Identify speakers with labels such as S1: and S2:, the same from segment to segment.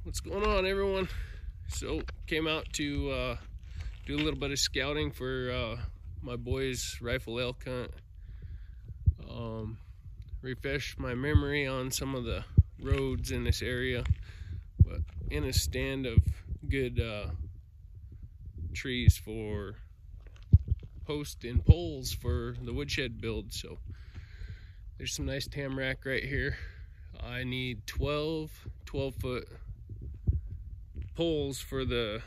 S1: What's going on, everyone? So came out to do a little bit of scouting for my boys' rifle elk hunt. Refresh my memory on some of the roads in this area, but in a stand of good trees for post and poles for the woodshed build. So there's some nice tamarack right here. I need 12-foot poles for the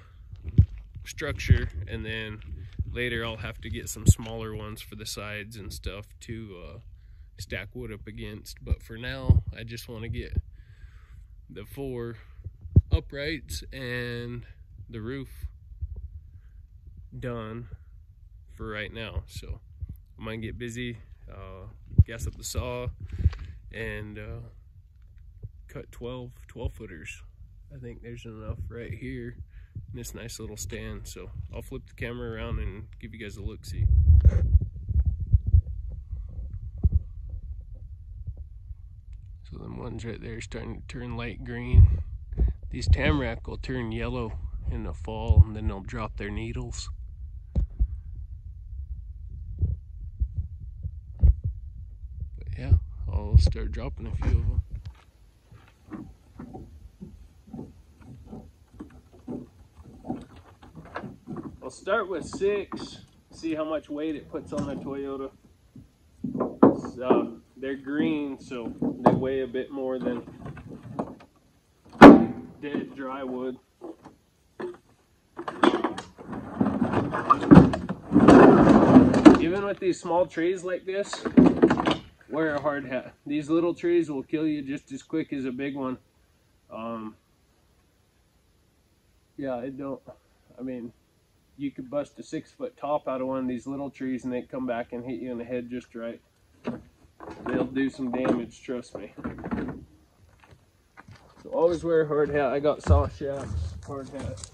S1: structure, and then later I'll have to get some smaller ones for the sides and stuff to stack wood up against. But for now, I just want to get the 4 uprights and the roof done for right now. So I'm gonna get busy, gas up the saw, and cut 12 footers. I think there's enough right here in this nice little stand. So I'll flip the camera around and give you guys a look-see. So them ones right there are starting to turn light green. These tamarack will turn yellow in the fall, and then they'll drop their needles. But yeah, I'll start dropping a few of them. I'll start with 6, see how much weight it puts on the Toyota. They're green, so they weigh a bit more than dead dry wood. Even with these small trees like this, wear a hard hat. These little trees will kill you just as quick as a big one. Yeah, I mean, you could bust a 6-foot top out of one of these little trees and they'd come back and hit you in the head just right. They'll do some damage, trust me. So always wear a hard hat. I got saw shafts, hard hat.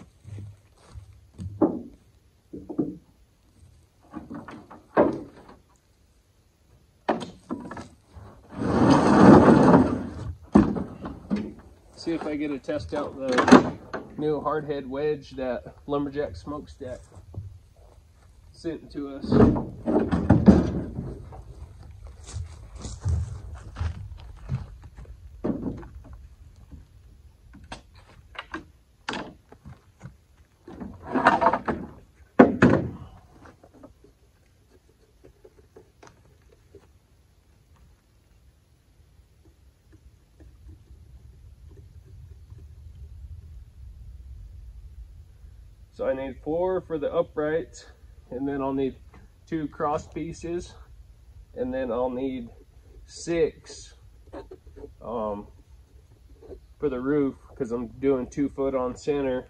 S1: See if I get to test out the new hardhead wedge that Lumberjack Smokestack sent to us. So I need 4 for the uprights, and then I'll need 2 cross pieces, and then I'll need 6 for the roof, because I'm doing 2 foot on center,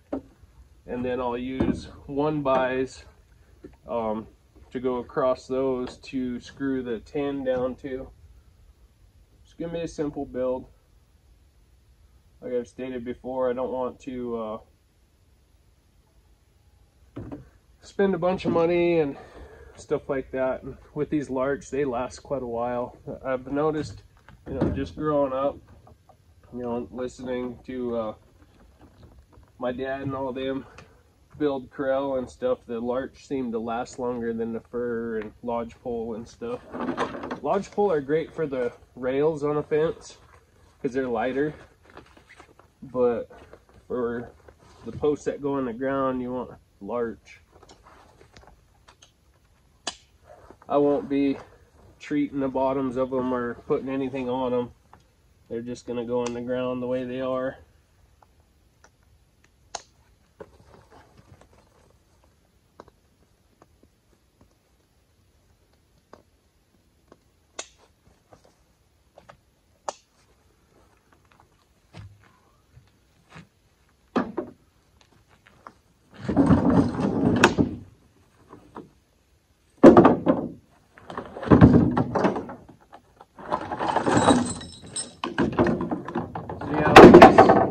S1: and then I'll use 1-bys to go across those to screw the 10 down to. It's gonna be a simple build. Like I've stated before, I don't want to spend a bunch of money and stuff like that. And with these larch, they last quite a while. I've noticed, just growing up, listening to my dad and all of them build corral and stuff, the larch seemed to last longer than the fir and lodgepole and stuff. Lodgepole are great for the rails on a fence because they're lighter, but for the posts that go in the ground, you want larch. I won't be treating the bottoms of them or putting anything on them. They're just going to go in the ground the way they are.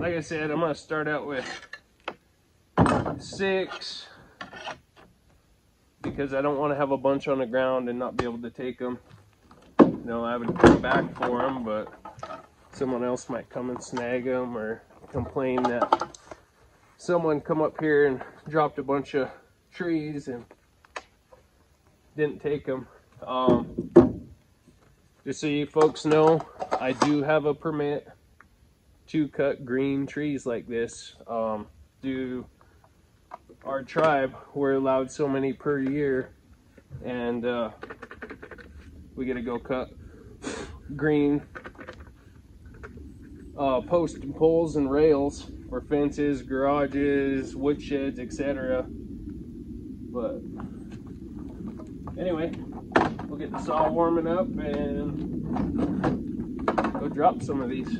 S1: Like I said, I'm going to start out with 6 because I don't want to have a bunch on the ground and not be able to take them. I would come back for them, but someone else might come and snag them, or complain that someone come up here and dropped a bunch of trees and didn't take them. Just so you folks know, I do have a permit to cut green trees like this. Due our tribe, we're allowed so many per year, and we get to go cut green post and poles and rails for fences, garages, woodsheds, etc. But anyway, we'll get this all warming up and go drop some of these.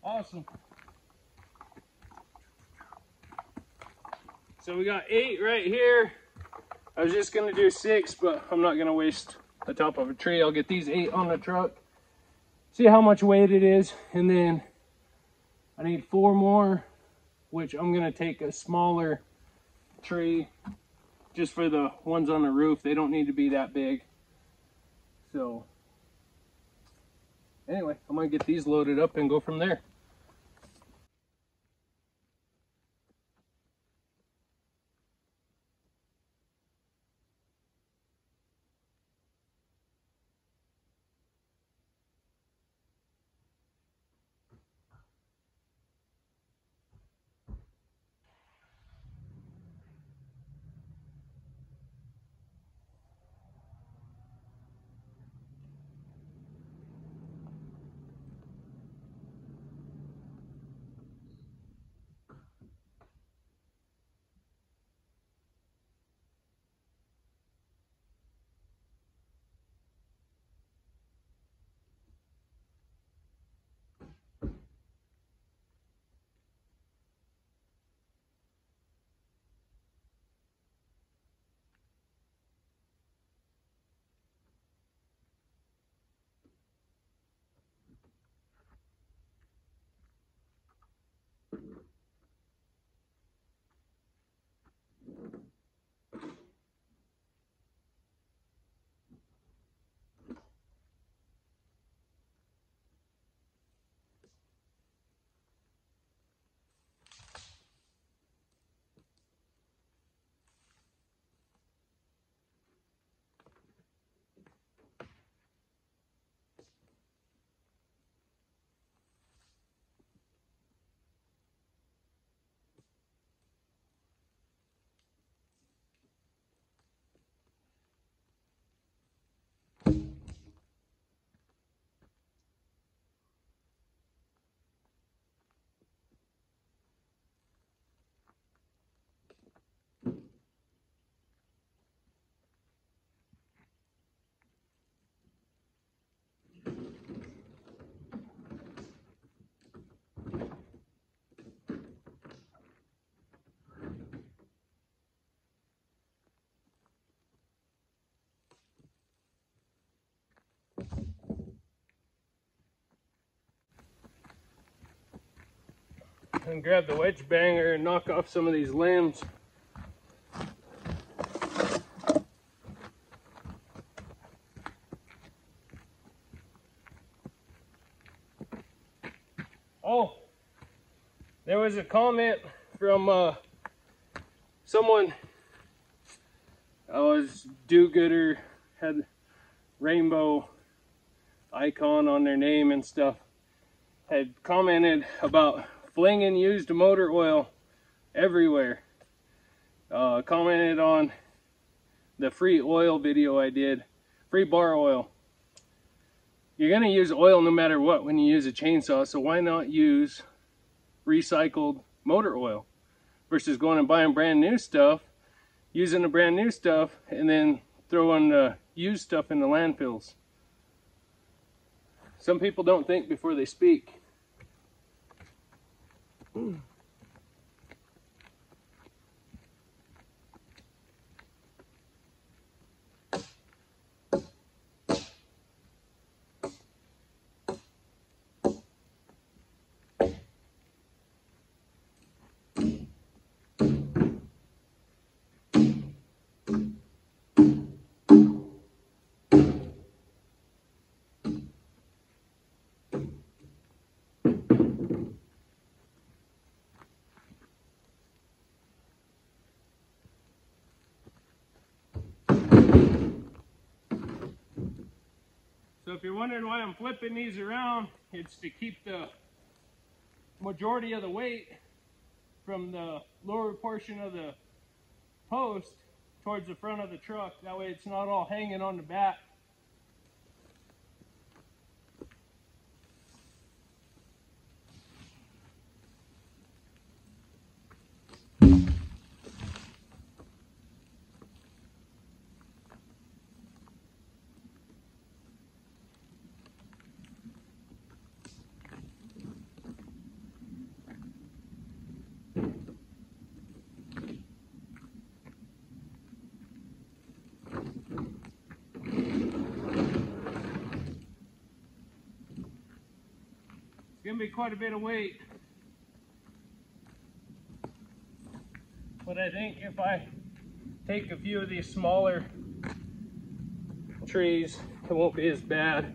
S1: Awesome. So we got 8 right here. I was just gonna do 6, but I'm not gonna waste the top of a tree. I'll get these 8 on the truck, see how much weight it is, and then I need 4 more, which I'm gonna take a smaller tree just for the ones on the roof. They don't need to be that big. So anyway, I'm gonna get these loaded up and go from there. and grab the wedge banger and knock off some of these limbs. Oh, there was a comment from someone. Was do-gooder, had rainbow icon on their name and stuff, had commented about flinging used motor oil everywhere. Commented on the free oil video I did, free bar oil. You're gonna use oil no matter what when you use a chainsaw, so why not use recycled motor oil versus going and buying brand new stuff, using the brand new stuff, and then throwing the used stuff in the landfills. Some people don't think before they speak. So if you're wondering why I'm flipping these around, it's to keep the majority of the weight from the lower portion of the post towards the front of the truck. That way it's not all hanging on the back. It's going to be quite a bit of weight, but I think if I take a few of these smaller trees, it won't be as bad.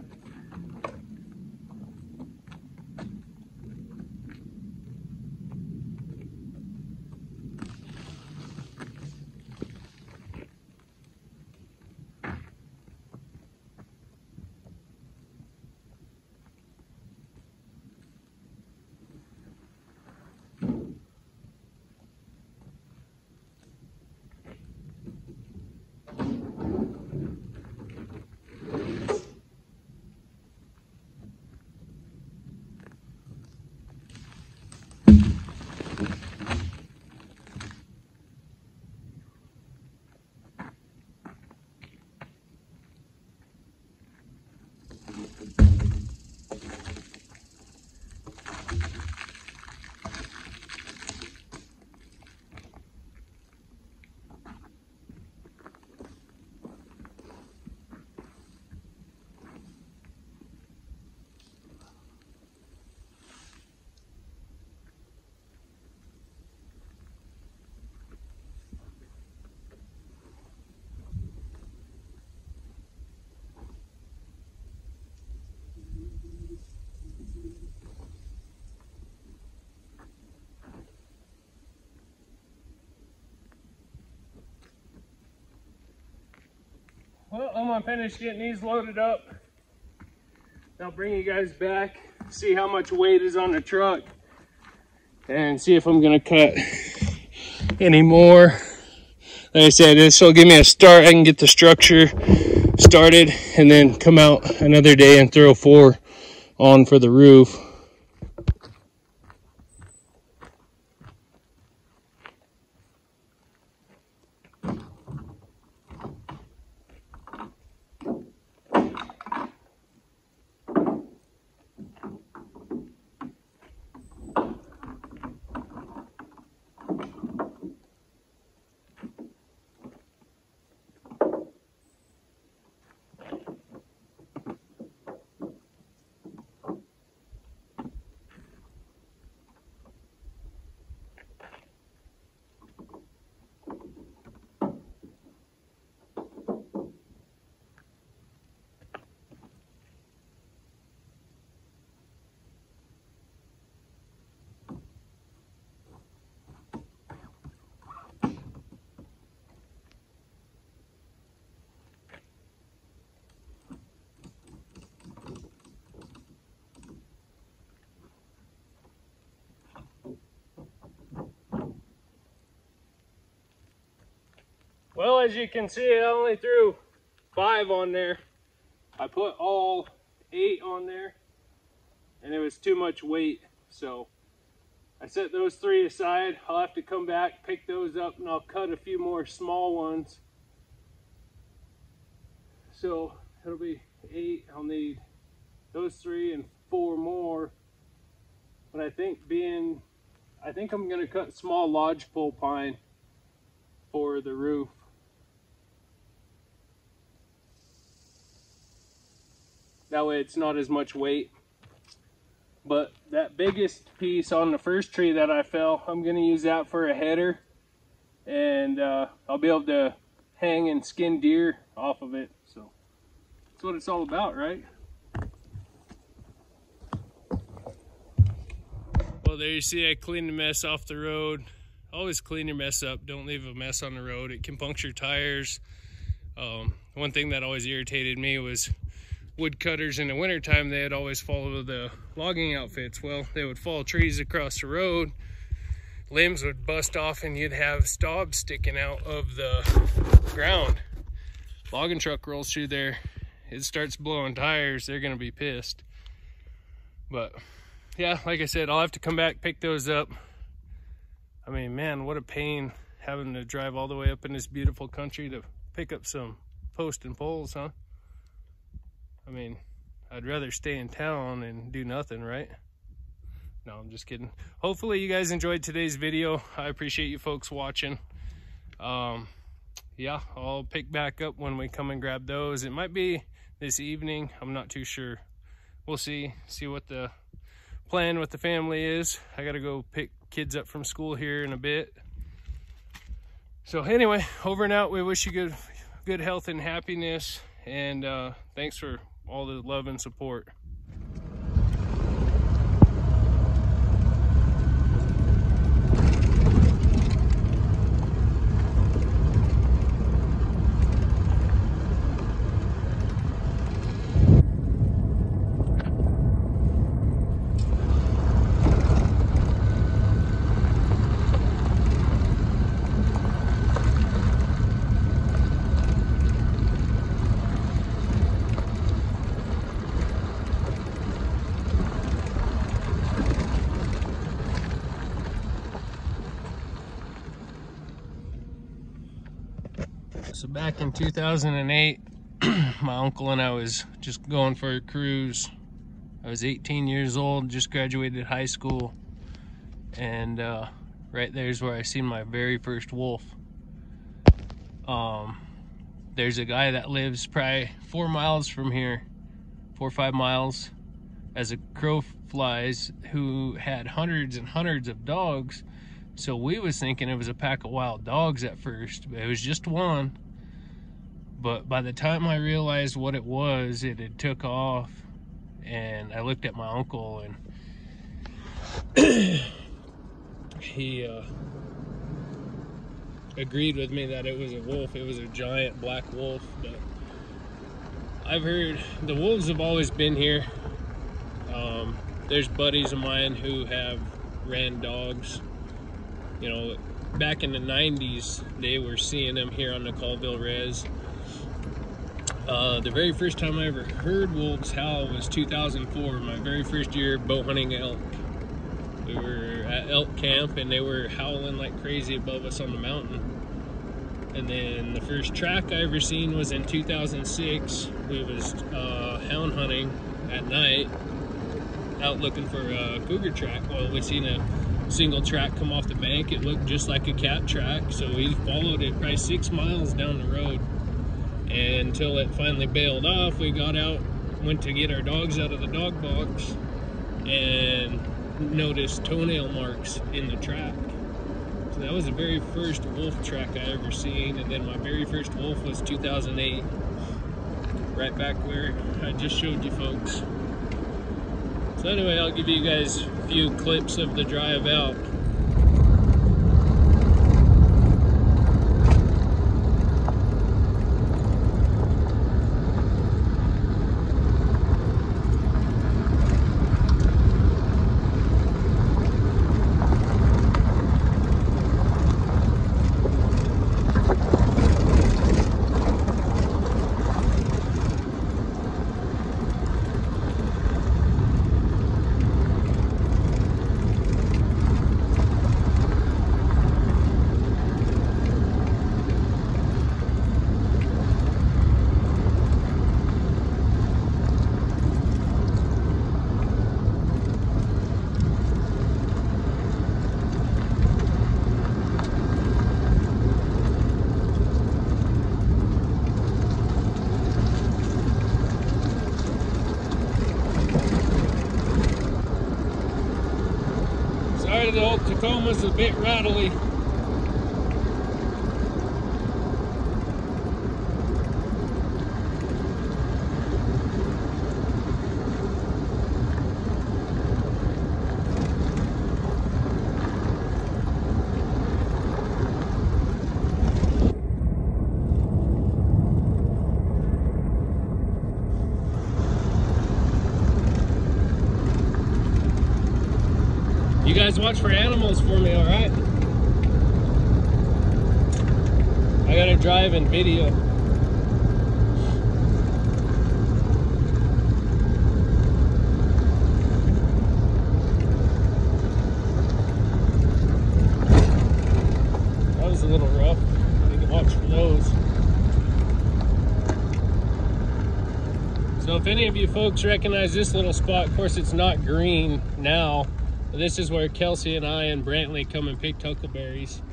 S1: Well, I'm gonna finish getting these loaded up. I'll bring you guys back, see how much weight is on the truck, and see if I'm gonna cut any more. Like I said, this will give me a start. I can get the structure started and then come out another day and throw 4 on for the roof. Well, as you can see, I only threw 5 on there. I put all 8 on there, and it was too much weight, so I set those 3 aside. I'll have to come back, pick those up, and I'll cut a few more small ones. So it'll be 8. I'll need those 3 and 4 more. But I think I'm gonna cut small lodgepole pine for the roof. That way it's not as much weight. But that biggest piece on the first tree that I fell, I'm gonna use that for a header, and I'll be able to hang and skin deer off of it. So that's what it's all about, right? Well, there you see I cleaned the mess off the road. Always clean your mess up. Don't leave a mess on the road. It can puncture tires. One thing that always irritated me was woodcutters in the wintertime. They'd always follow the logging outfits. Well, they would fall trees across the road, limbs would bust off, and you'd have stobs sticking out of the ground. Logging truck rolls through there, it starts blowing tires, they're gonna be pissed. But yeah, like I said, I'll have to come back, pick those up. I mean, man, what a pain having to drive all the way up in this beautiful country to pick up some post and poles, huh? I mean, I'd rather stay in town and do nothing, right? No, I'm just kidding. Hopefully you guys enjoyed today's video. I appreciate you folks watching. Yeah, I'll pick back up when we come and grab those. It might be this evening. I'm not too sure. We'll see what the plan with the family is. I gotta go pick kids up from school here in a bit. So anyway, over and out. We wish you good health and happiness, and thanks for all the love and support. So back in 2008, my uncle and I was just going for a cruise. I was 18 years old, just graduated high school, and right there's where I seen my very first wolf. There's a guy that lives probably 4 miles from here, 4 or 5 miles, as a crow flies, who had hundreds and hundreds of dogs. So we was thinking it was a pack of wild dogs at first, but it was just one. But by the time I realized what it was, it had took off, and I looked at my uncle, and he agreed with me that it was a wolf. It was a giant black wolf. But I've heard the wolves have always been here. There's buddies of mine who have ran dogs. You know, back in the 90s, they were seeing them here on the Colville Res. The very first time I ever heard wolves howl was 2004, my very first year bow hunting elk. We were at elk camp, and they were howling like crazy above us on the mountain. And then the first track I ever seen was in 2006. We was hound hunting at night, out looking for a cougar track. Well, we seen a single track come off the bank. It looked just like a cat track, so we followed it probably 6 miles down the road, and until it finally bailed off. We got out, went to get our dogs out of the dog box, and noticed toenail marks in the track. So that was the very first wolf track I ever seen. And then my very first wolf was 2008, right back where I just showed you folks. So anyway, I'll give you guys a few clips of the drive out. is a bit rattly. You guys watch for animals for me, all right? I gotta drive and video. That was a little rough. Need to watch for those. So if any of you folks recognize this little spot, of course it's not green now. This is where Kelsey and I and Brantley come and pick huckleberries.